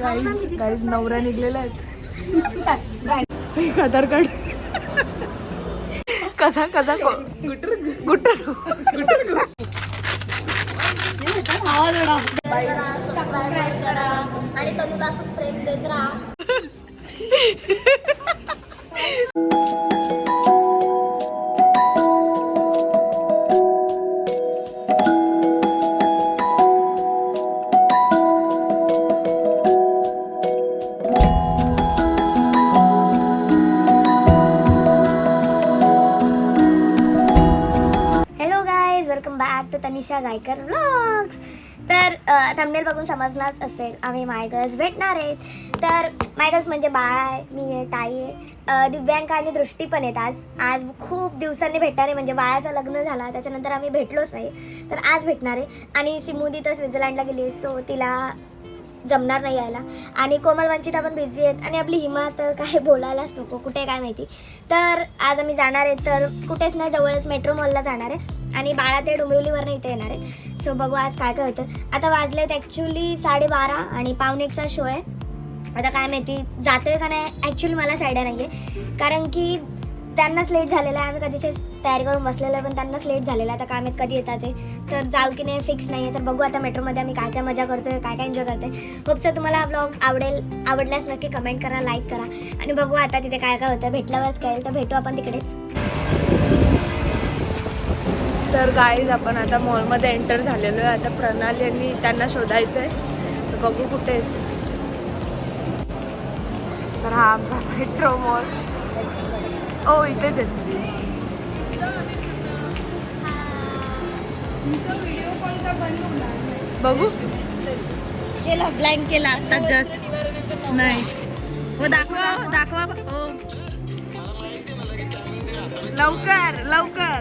Guys नवरा निघलेला आहे. आधार card कसा कसा गुटर गुटर सबस्क्राईब करा आणि तनुला असंच प्रेम देत राहा. Welcome back to Tanisha Gaikar vlogs. तर थंबनेल बघून समजलाच असेल आम्ही मायगर्ल्स भेटणार आहेत. तर मायगर्ल्स म्हणजे बाळ आहे, मी आहे, ताई आहे, दिव्यांका आणि दृष्टी पण आहेत. आज खूप दिवसांनी भेटणार आहे, म्हणजे बाळाचं लग्न झाला त्याच्यानंतर आम्ही भेटलोच नाही, तर आज भेटणार आहे. आणि सिमुदी तर स्वित्झर्लंडला गेली, सो तिला जमणार नाही यायला. आणि कोमल वंचिता पण बिझी आहेत. आणि आपली हिमा तर काय बोलायलाच नको, कुठे काय माहिती. तर आज आम्ही जाणार आहे, तर कुठेच नाही, जवळच मेट्रो मॉलला जाणार आहे. आणि बाळा ते डोंबिवलीवरनं इथे येणार आहे. सो बघू आज काय काय होतं. आता वाजलेत ॲक्च्युली 12:30 आणि 1:45चा शो आहे. आता काय माहिती जातोय का नाही, ॲक्च्युली मलाच आयडिया नाही आहे, कारण की त्यांनाच लेट झालेलं आहे. आम्ही कधीच तयारी करून बसलेलं आहे, पण त्यांनाच लेट झालेलं आहे. आता काय माहीत कधी येतात ते, तर जाऊ की नाही फिक्स नाही आहे. तर बघू आता मेट्रोमध्ये आम्ही काय काय मजा करतोय, काय काय एन्जॉय करतोय. होपचं तुम्हाला हा व्लॉग आवडल्यास नक्की कमेंट करा, लाईक करा. आणि बघू आता तिथे काय काय होतं. भेटल्यावरच कळेल, तर भेटू आपण तिकडेच. तर गाईज आपण आता मॉलमध्ये एंटर झालेलो आहे. आता प्रणाली यांनी त्यांना शोधायचं आहे, तर बघू कुठे आहेत. तर हा आमचा मेट्रो मॉल. ओ इथेच आहेत. बघू केला ब्लँक केला आता जस्ट नाही. हो दाखवा दाखवा. हो लवकर लवकर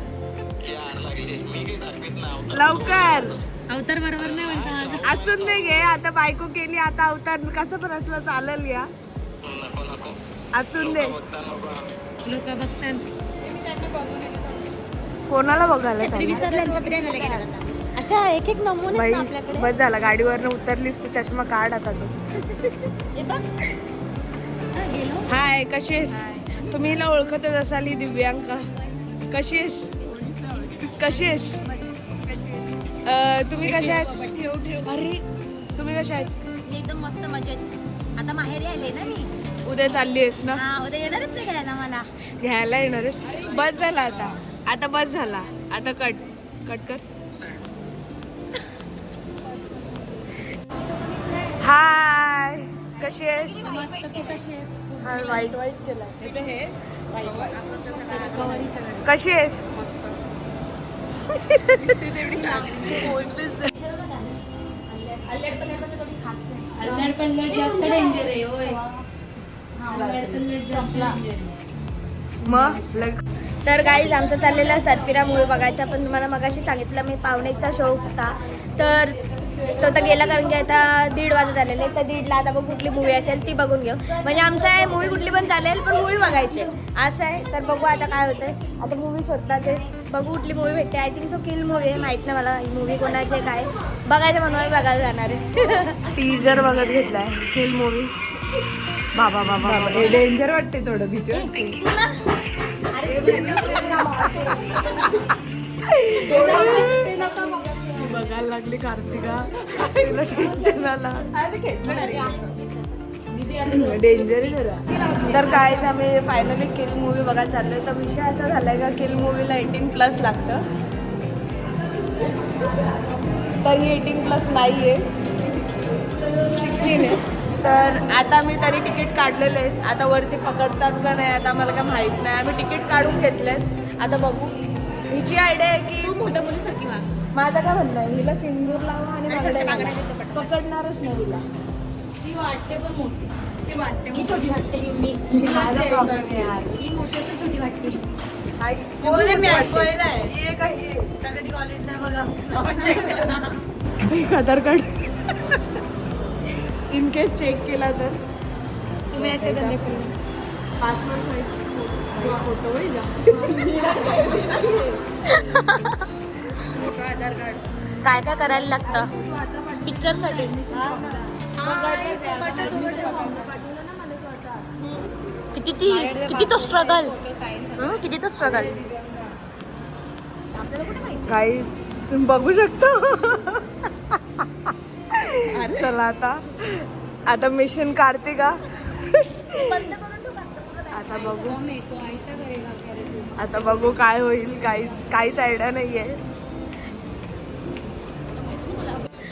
लवकर. अवतार बरोबर नाही म्हणतात. असून नाही घे, आता बायको केली, आता अवतार कसं पण असलं चालेल. या असून दे. लोक बघतात. कोणाला बघायला छत्री विसरल्यांच्या प्रेमाला गेला होता. अशा एक एक नमुने बाई आपल्याकडे. बस झाला, गाडीवरनं उतरलीस तू चष्मा काढ आता तू. हाय, कशी आहेस? तुम्ही हिला ओळखतच असाल, ही दिव्यांका. कशी आहेस? कशी आहेस? तुम्ही कशा आहेत? अरे तुम्ही कशा आहेत? मी एकदम मस्त मजेत. आता माहेरी आले ना मी. उद्या चालली आहेस ना? हा उद्या येणारच नाही घ्यायला मला. घ्यायला येणार आहे. बस झाला आता, आता बस झाला. आता कट कट कर. हाय, कशी आहेस? मस्त. तू कशी आहेस? हा वाईट वाईट केला. कशी आहेस? अल्लड पल्लड जास्त डेंजर आहे. होय मग तर गाईज आमचं चाललेला सरफिरा मूवी बघायचा, पण तुम्हाला मगाशी सांगितलं मी 1:45चा शो होता, तर तो तर गेला, कारण की आता 1:30 वाजत आलेले. तर 1:30ला आता बघ कुठली मूवी असेल ती बघून घेऊ. म्हणजे आमचं आहे मूवी कुठली पण चालेल, पण मूवी बघायची असं आहे. तर बघू आता काय होतंय. आता मूवी शोधतात ते, बघू कुठली मूवी भेटते. I think so kill movie आहे, माहीत नाही मला ही मूवी कोणाची आहे काय. बघायचं म्हणून आम्ही बघायला जाणार आहे. टीजर बघत घेतलाय किल मूवी. बाबा बाबा हे डेंजर वाटते, थोडं भीती वाटते. बघायला लागली कार्तिका, डेंजर आहे जरा. तर काय आम्ही फायनली किल मूवी बघायला चाललोय. तर विषय असा झालाय का किल मूवीला 18+ लागतं, तर ही 18+ नाही आहे, 16 आहे. तर आता मी तरी तिकीट काढलेलं आहे. आता वरती पकडतात का नाही आता मला काय माहीत नाही. आम्ही तिकीट काढून घेतलेत, आता बघू. हिची आयडिया आहे की मोठ्या मुलीसारखी वाग. माझं काय म्हणणं आहे, हिला सिंदूर लावा आणि बांगड्या घाला. पकडणारच नाही हिला. ती वाटते पण मोठी. ती वाटते ही छोटी वाटते. माझा प्रॉब्लेम आहे यार. ही मोठी असं छोटी वाटते. कधी कॉलेजला बघा एक आधार कार्ड इन केस चेक केला तर तुम्ही असे धंदे करू. पासवर्ड साईज फोटो आधार कार्ड काय काय करायला लागतं पिक्चरसाठी. किती तो स्ट्रगल, किती तो स्ट्रगल. गाईस तुम्ही बघू शकता. चला आता मिशन काढते का. आता बघू काय होईल. काहीच आयडिया नाहीये.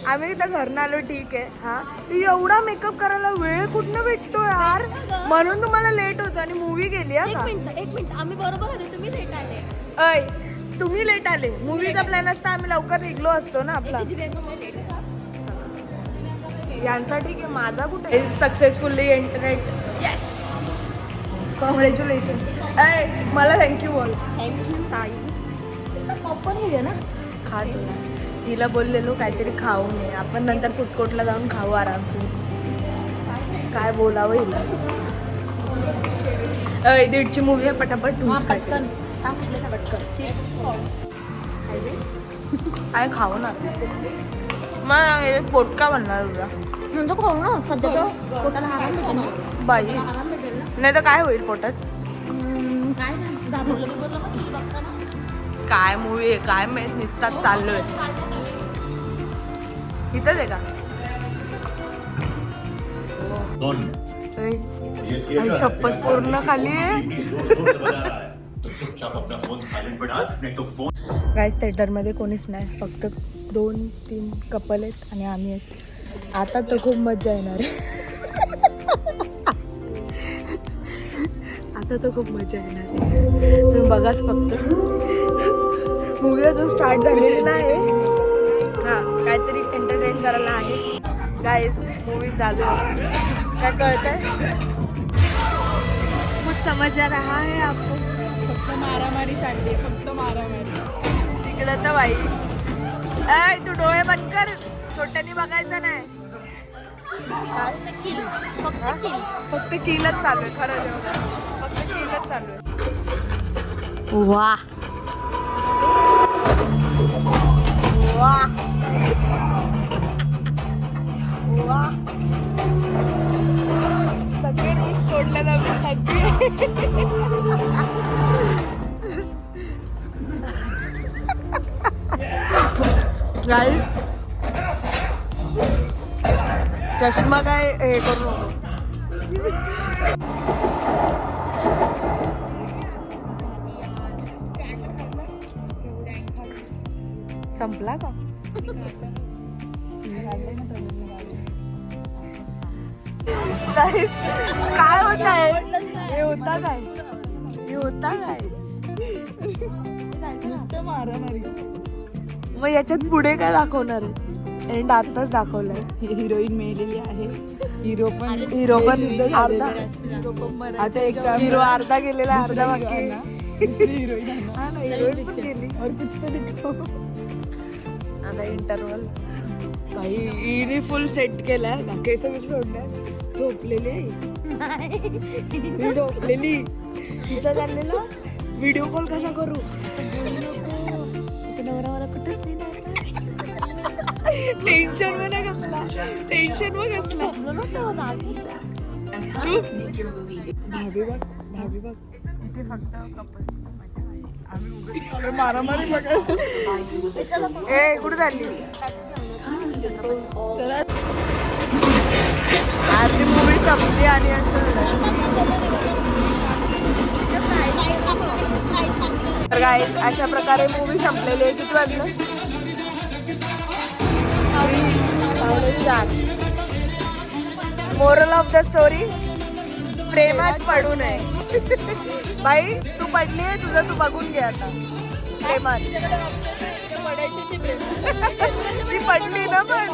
आम्ही इथं घरनं आलो ठीक आहे. हा एवढा मेकअप करायला वेळ कुठनं भेटतो यार. म्हणून तुम्हाला लेट होतो आणि मूवी गेली. एक मिनिट आम्ही बरोबर आलो, तुम्ही लेट आले. अय तुम्ही लेट आले. मूवीचा प्लॅन असता आम्ही लवकर निघलो असतो ना. आपला यांचा ठीक आहे, माझा कुठे. Successfully internet. Yes congratulation. अय मला थँक्यू बोल. थँक्यू ताई. पॉपकॉर्न घे ना. खा तुला. तिला बोललेलो काहीतरी खाऊ नये. आपण नंतर फूड कोर्टला जाऊन खाऊ आरामसे. काय बोलावं हिला. अय 1:30ची मूवी आहे. पटापट पटकन काय खाऊ ना. मग पोट का बनणार तुझा. नंतर खाऊ ना. सध्या पोटाला आराम भेटेल ना. बाई नाही तर काय होईल पोटात. काय नाही घाबरलं बिबरलं का ती बघता ना. काय मूवी आहे काय मेस निसतात चाललोय. इथंच आहे का. आई शपथ पूर्ण खाली आहे. गाईस थिएटरमध्ये कोणीच नाही. फक्त 2-3 कपल आहेत आणि आम्ही आहेत. आता तर खूप मजा येणार आहे. आता तर खूप मजा येणार आहे. तुम्ही बघाच फक्त. मूवी अजून स्टार्ट झालेली नाही. हां काहीतरी एंटरटेन करायला आहे. गाईस मूवी चालू आहे. काय कळतंय. कुछ समझ आ रहा है आपको. फक्त मारामारी चालली आहे. फक्त मारामारी. तिकडं तर बाई. ऐ तू डोळे बंद कर. छोट्यानी बघायचं नाही. फक्त किलच चालू आहे. खरं जेवढं फक्त किलच चालू आहे. वा वा वा. सगळे रूल्स तोडले ना मी. सगळे गाई चष्मा काय हे करू नको. संपला का. काय होत आहे. हे होता काय. हे होता काय. मग याच्यात पुढे काय दाखवणार आहे. एंड आताच दाखवलंय. हिरोईन मेलेली आहे. हिरो पण अर्धा. आता एक हिरो अर्धा गेलेला अर्धा बाकी. हिरोईन हा ना हिरोईन पण गेली. और कुछ तो दिखाओ. आता इंटरवल. भाई हिने फुल सेट केलाय. केस कसं सोडलंय. झोपलेली आहे ही. झोपलेली. तिचा चाललेला व्हिडिओ कॉल कसा करू. टेन्शन मध्ये कसला. टेन्शन मध्ये कसला. भाभी बघ. भाभी बघ. इथे फक्त कपल. मारामारी बघा. ए कुठे झाली. आधी मूवी संपली आणि तर काय अशा प्रकारे मूवी संपलेली आहे. किती वाजलं. 3:45. मोरल ऑफ द स्टोरी प्रेमात पडू नये. बाई तू पडली आहे. तुझं तू बघून घे आता. प्रेमात ती पडली ना पण.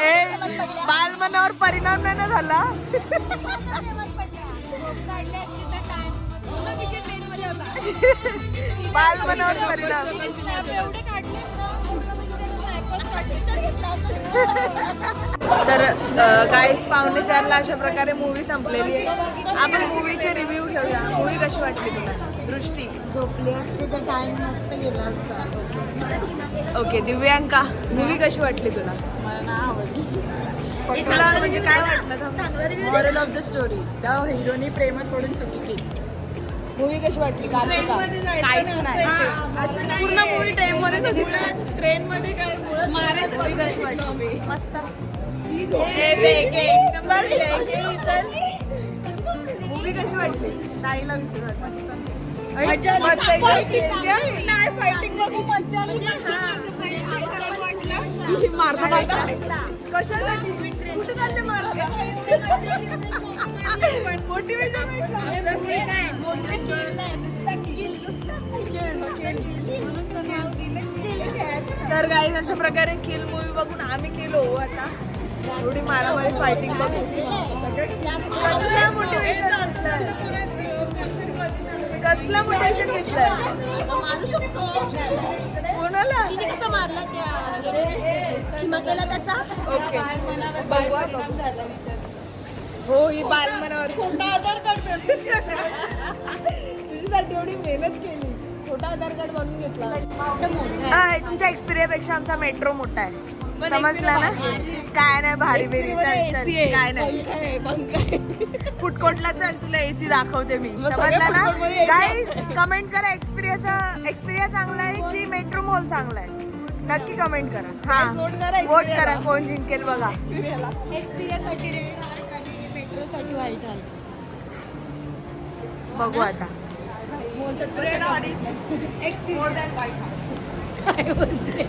ए बालमनावर परिणाम नाही ना झाला. बालमनावर परिणाम. तर गाईस 3:45ला अशा प्रकारे मूवी संपलेली आहे. आपण मूवीचे रिव्ह्यू घेऊया. मूवी कशी वाटली तुला. दृष्टी झोपली असते तर टाइम मस्त गेला असता. ओके दिव्यांका मूवी कशी वाटली तुला. मला तुला म्हणजे काय वाटलं मॉरल ऑफ द स्टोरी? त्या हिरोनी प्रेमात पडून चुकी केली. मूवी कशी वाटली? काहीच नाही असं नाही. पूर्ण मूवी ट्रेन मध्ये ट्रेन मध्ये काय मारायचं कशी वाटली? मस्त. मूवी कशी वाटली? ताईला विचार. कशासाठी कुठे चालले मारायला? मोटिवेशन तर गाईज अशा प्रकारे किल मूवी बघून आम्ही केलो आता एवढी मारामारी फायटिंग बघून. कसलं मोटिवेशन घेतलंय? कसलं मोटिवेशन घेतलंय? मारू शकतो कोणाला? कसं मारला त्या किंवा केला त्याचा. ओके बघू. हो ही बालमनावर खोटा आधार कार्ड तुझ्यासाठी एवढी मेहनत केली, खोटा आधार कार्ड बनवून घेतला. तुमच्या एक्सपिरियन्स पेक्षा आमचा मेट्रो मोठा आहे. समजला ना? काय नाही भारी बेरी काय नाही. फुटकोटला चल तुला एसी दाखवते मी. समजला ना? काय कमेंट करा एक्सपिरियन्स चांगला आहे की मेट्रो मॉल चांगला आहे? नक्की कमेंट करा. हा वोट करा कोण जिंकेल बघा. एक्सपिरियन्ससाठी रेड हार्ट आणि मेट्रोसाठी व्हाईट हार्ट. बघू आता.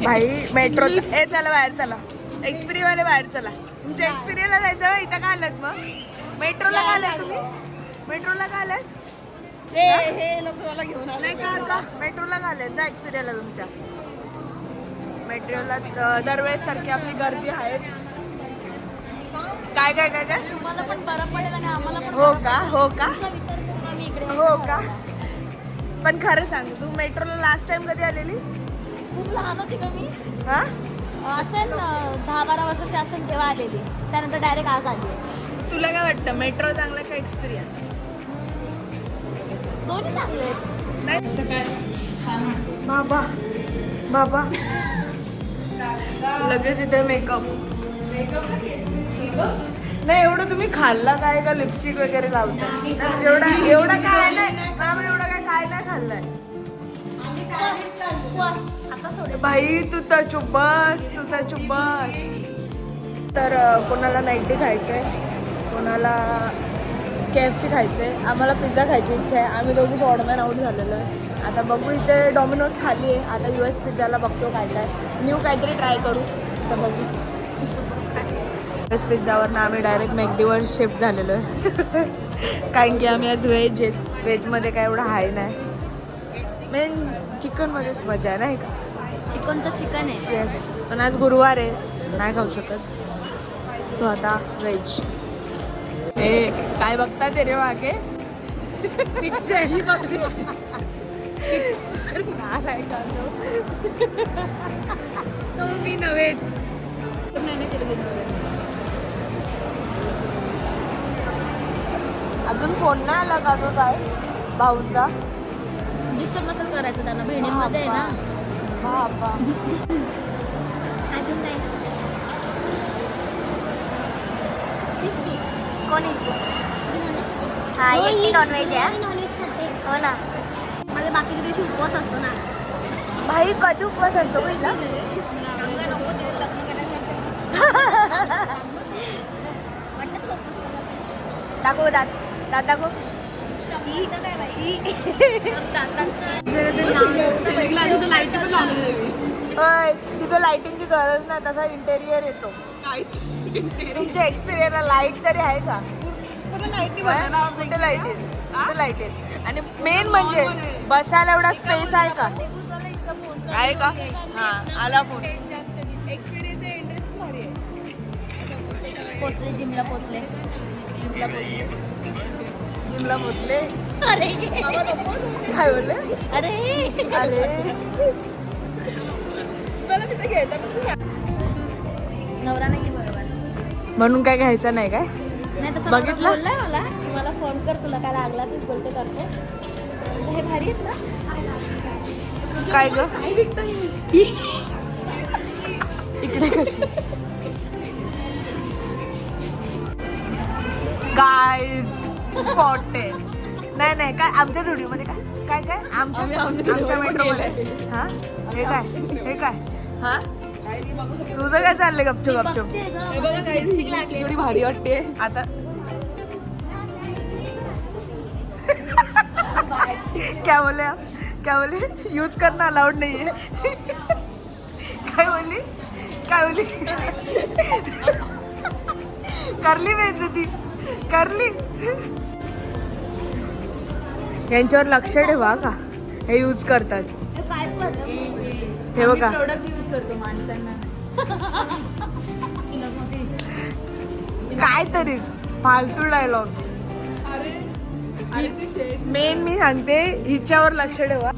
भाई मेट्रो ए चला बाहेर चला. एक्सपिरियन्स बाहेर चला. तुमच्या एक्सपिरियन्सला जायचं. इथं का आलात मग? मेट्रोला का आलात तुम्ही? मेट्रोला का आलात? नाही का मेट्रोला का आलात? जा एक्सपिरियन्सला तुमच्या. मेट्रोला दरवेळेस सारखी आपली गर्दी आहे. काय काय काय काय तुम्हाला पण बरं पडेल आणि आम्हाला पण. हो का? हो का? विचार करून आम्ही इकडे हो का? पण खरं सांग, तू मेट्रोला लास्ट टाइम कधी आलेली? खूप लहान होती का मी. हा असेल 10-12 वर्षाची असेल तेव्हा आलेली. त्यानंतर डायरेक्ट आज आली. तुला काय वाटतं मेट्रो चांगला का एक्सपिरियन्स? दोन्ही चांगले आहेत. नाही बाबा लगेच इथे मेकअप नाही. एवढं तुम्ही खाल्ला काय का? लिपस्टिक वगैरे लावता? एवढं काय नाही. एवढं काय नाही खाल्लंय आता सोड. भाई. तू तर चुप बस. तर कोणाला नाईटी खायचंय, कोणाला KFC खायचंय, आम्हाला पिझ्झा खायची इच्छा आहे. आम्ही दोघीच ऑर्डर आउट झालेलो आहे. आता बघू. इथे डॉमिनोज खाली आहे. आता US पिझ्झाला बघतो काय न्यू काहीतरी ट्राय करू. तर बघू. US पिझ्झावरनं आम्ही डायरेक्ट मॅकडीवर शिफ्ट झालेलो आहे. कारण की आम्ही आज व्हेजमध्ये काय एवढं हाय नाही. मेन चिकनमध्येच मजा आहे नाही का? चिकन तर चिकन आहे. येस. पण आज गुरुवार आहे, नाही खाऊ शकत. सो आता व्हेज. काय बघता ते रे मागे? पिक्चर ही बघते. तो मी नव्हेच. अजून फोन नाही आला का? तो काय भाऊंचा? डिस्टर्ब नसेल करायचं त्यांना. बहिणींमध्ये आहे ना. बाबा अजून काय? कोण हा एकटी नॉनव्हेज आहे. हो ना. माझ्या बाकीच्या दिवशी उपवास असतो ना. भाई कधी उपवास असतो पहिला? दाखव दात दाखव. तिथं लाइटिंगची गरज नाही. तसा इंटेरियर येतो. तुमच्या एक्सपिरियन्सला लाईट तरी आहे का? कुठे लाईट आहे? आणि मेन म्हणजे बसायला एवढा स्पेस आहे का? आहे का? हा आला फोन. पोचले जिमला पोचले. जिमला पोचले. अरे काय बोलले? अरे नवरा नाही बरोबर म्हणून काय घ्यायचं नाही काय? नाही तसं बघितलं? बोललाय मला फोन कर, तुला काय लागला तूच बोलते करते. हे भारी आहेत ना. काय ग? इकडे कशी स्पॉट आहे. नाही नाही काय आमच्या स्टुडिओमध्ये काय काय काय आमच्या मेट्रोमध्ये हा हे काय हा तुझं काय चाललंय गपचूप गपचूप. एवढी भारी वाटते आता क्या बोले यूज करणं अलाउड नाहीये. काय बोलली करली बेइज्जती करली. यांच्यावर लक्ष ठेवा का हे यूज करतात. हे बघा प्रोडक्ट यूज करतो माणसांना. काय तरीच फालतू डायलॉग. मेन मी सांगते हिच्यावर लक्ष ठेवा.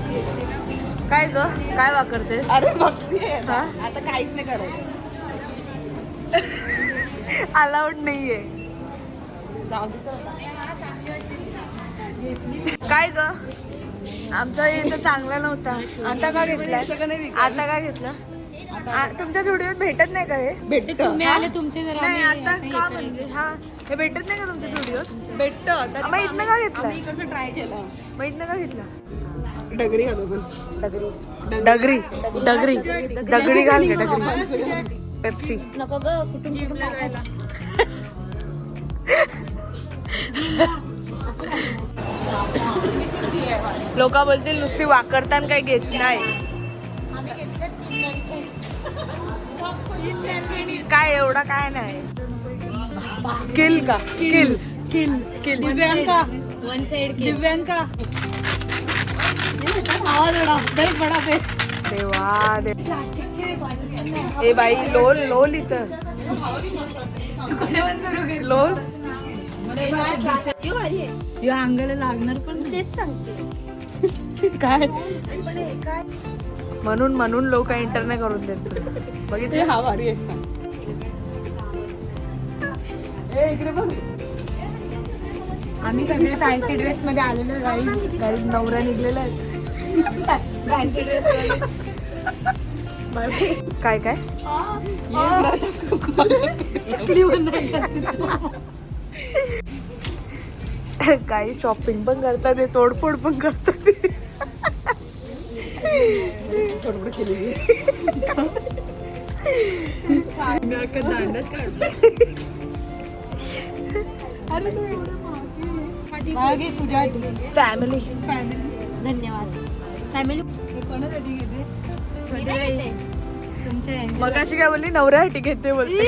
काय ग काय वापरते. अरे बघते आता काहीच नाही करत. अलाउड नाहीये. काय ग आमचा इथं चांगला नव्हता. आता का घेतला आता का घेतलं. तुमच्या स्टुडिओत भेटत नाही का हे. भेटते का आले तुमचे जरा नाही आता का म्हणजे हा हे भेटत नाही का तुमच्या स्टुडिओत. भेटत मग इथनं का घेतलं. इकडचं ट्राय केलं. मग इथनं का घेतला. डगरी घालू डगरी डगरी डगरी घाल का डगरी. पेप्सी नको ग कुठून जायला. लोक बोलतील नुसती वाकरताना काही घेत नाही. काय एवढा काय नाही. किल का किल किल किल. दिव्यांका वन साइड दिव्यांका आवाज दही बडा फेस. देवा ए बाई लोल लोल इथं लोल. या अंगाला लागणार पण तेच सांगते. काय म्हणून लोक एंटर नाही करून देत. बघितले हा भारी आहे. इकडे बघ आम्ही सगळे फॅन्सी ड्रेस मध्ये आलेलो. गाईज नवरा निघलेला आहे. काय काय काही शॉपिंग पण करतात ते तोडफोड पण करतात. थोडं केलेली दांडच काढतो. अरे तू मागे तुझ्या फॅमिली धन्यवाद. फॅमिली कोणासाठी घेते. तुमचे मगाशी काय बोलली नवऱ्यासाठी घेते बोलते.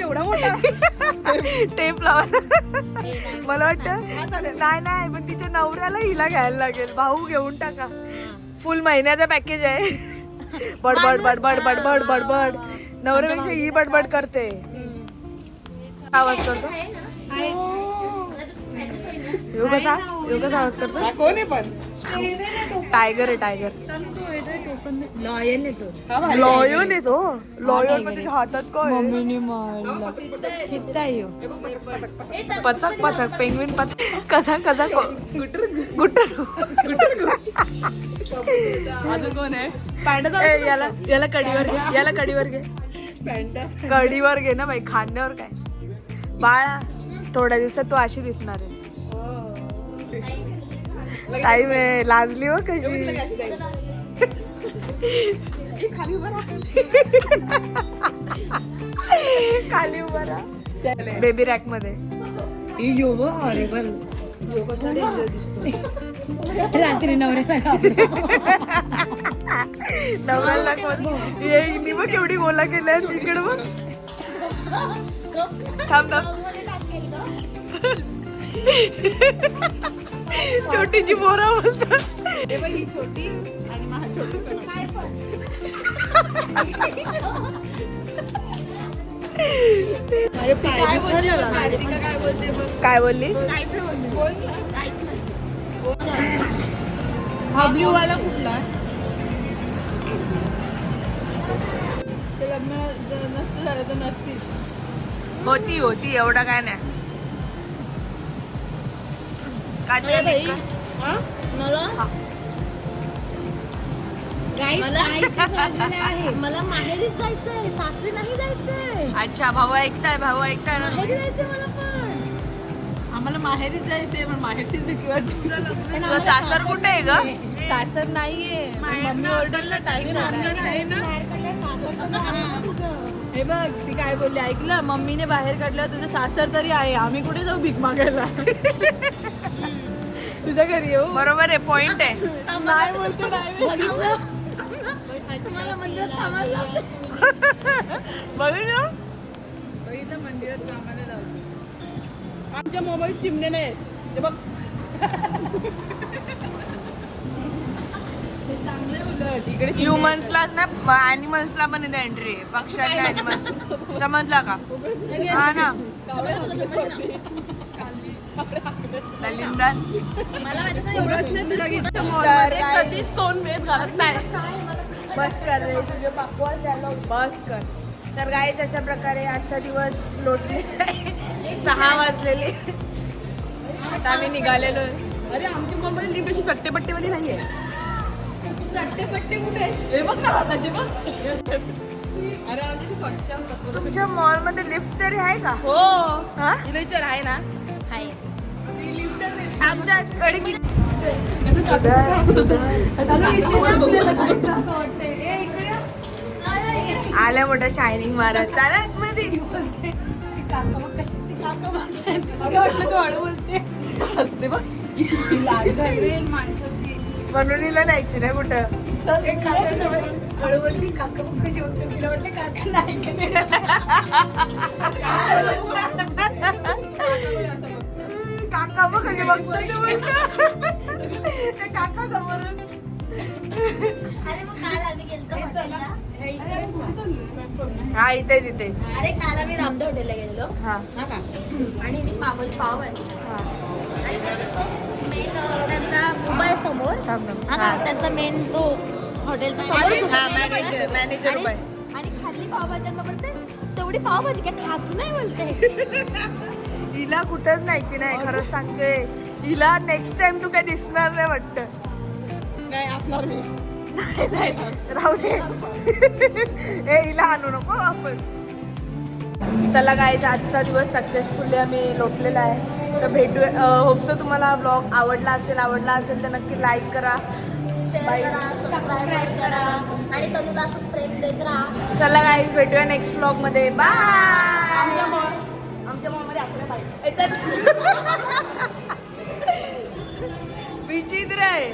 एवढा मोठा टेप लावा. मला वाटतं नाही पण तिच्या नवऱ्याला हिला घ्यायला लागेल. भाऊ घेऊन टाका. फुल महिन्याचा पॅकेज आहे. बडबड बडबड बडबड बडबड. नवऱ्यापेक्षा ही बडबड करते. आवाज करतो यो कसा आवाज करतो. कोण आहे पण टायगर आहे टायगर. लॉयल येतो. लॉयन आहे तो. लॉयन मध्ये हातात काय चित्ता येऊ. पचक पचक पेंग्विन पचक कसा कसा गुटर गुटर. अजून कोण आहे. याला कडीवर घे कडीवर घे ना बाई. खांद्यावर काय बाळा थोड्या दिवसात तू अशी दिसणार आहे. टाईम आहे. लाजली हो कशी. खाली उभा राहा बेबी रॅक मध्ये. रात्री नवऱ्याला नवऱ्याला दाखवत ये मी बघ केवढी गोला केल्या तिकडे बघ. थांब छोटीची बोरा बोलतात. छोटी आणि महा छोटूच काय बोलली. हा ब्ल्यू वाला कुठला. ते लग्न नसतं झालं तर नसतीच. होती एवढा काय नाही. मला मला माहेरीच जायचंय. सासरी नाही जायचंय. अच्छा भाऊ ऐकताय ना. माहेरी जायचंय मला पण. आम्हाला माहेरीच जायचंय पण माहेरचीच भीती वाटते. तुझं सासर कुठे आहे ग? सासर नाहीये मम्मी ऑर्डरला टाईम आहे ना. हे बघ ती काय बोलली ऐकलं, मम्मीने बाहेर काढलं तुझं सासर तरी आहे, आम्ही कुठे जाऊ भीक मागायला. तुझ्या घरी येऊ. बरोबर आहे, पॉइंट आहे. नाही बोलतो नाही बघितलं इथं मंदिरात कामाला जाऊ. आमच्या मोबाईल चिमणे नाही ते बघ. चांगले उलट इकडे ह्युमन्सलाच ना ॲनिमल्सला पण इथे एंट्री आहे. पक्ष्यांना ॲनिमल समजला का? हा ना. दलिंदर. तर कधीच कोण वेज घालत नाही. बस कर रे तुझे बकवास डायलॉग बस कर. तर गाईज अशा प्रकारे आजचा दिवस लोटले. 6 वाजलेले आता आम्ही निघालेलो. अरे आमची मुंबई लिंबीची चट्टेपट्टेवाली नाहीये. चट्टेपट्टे कुठे हे बघ ना हाताची बघ. अरे आमच्याशी स्वच्छ असतात. तुमच्या मॉल मध्ये लिफ्ट तरी आहे का? हो हा विचार आहे ना. आमच्याकडे आल्या मोठं शायनिंग मारत चालत मध्ये म्हणून हिला न्यायची ना कुठं. काका बघ कधी बघतो ते काका समोरून. हा इथे तिथे. अरे काल आम्ही रामदेव हॉटेलला गेलो. हा हा का आणि मी मागवली पाव आहे आणि मेन त्यांचा मोबाईल समोर हा का त्यांचा मेन तो हॉटेलचा समोरच होता. Manager bye. आणि खाल्ली पावभाजी बोलते तेवढी पावभाजी काय खास नाही बोलते. हिला कुठंच न्यायची नाही खरंच सांगते. हिला नेक्स्ट टाइम तू काय दिसणार नाही वाटतं. काय असणार मी राहू दे. हे हिला आणू नको आपण. चला गाईज आजचा दिवस सक्सेसफुली आम्ही लोटलेला आहे. तर भेटूया. होपसो तुम्हाला ब्लॉग आवडला असेल तर नक्की लाईक करा, शेअर करा, सबस्क्राईब करा आणि तनुला असंच प्रेम देत राहा. चला गाईज भेटूया नेक्स्ट ब्लॉग मध्ये. बाय. आमच्या मॉलमध्ये असलं पाहिजे. विचित्र आहे.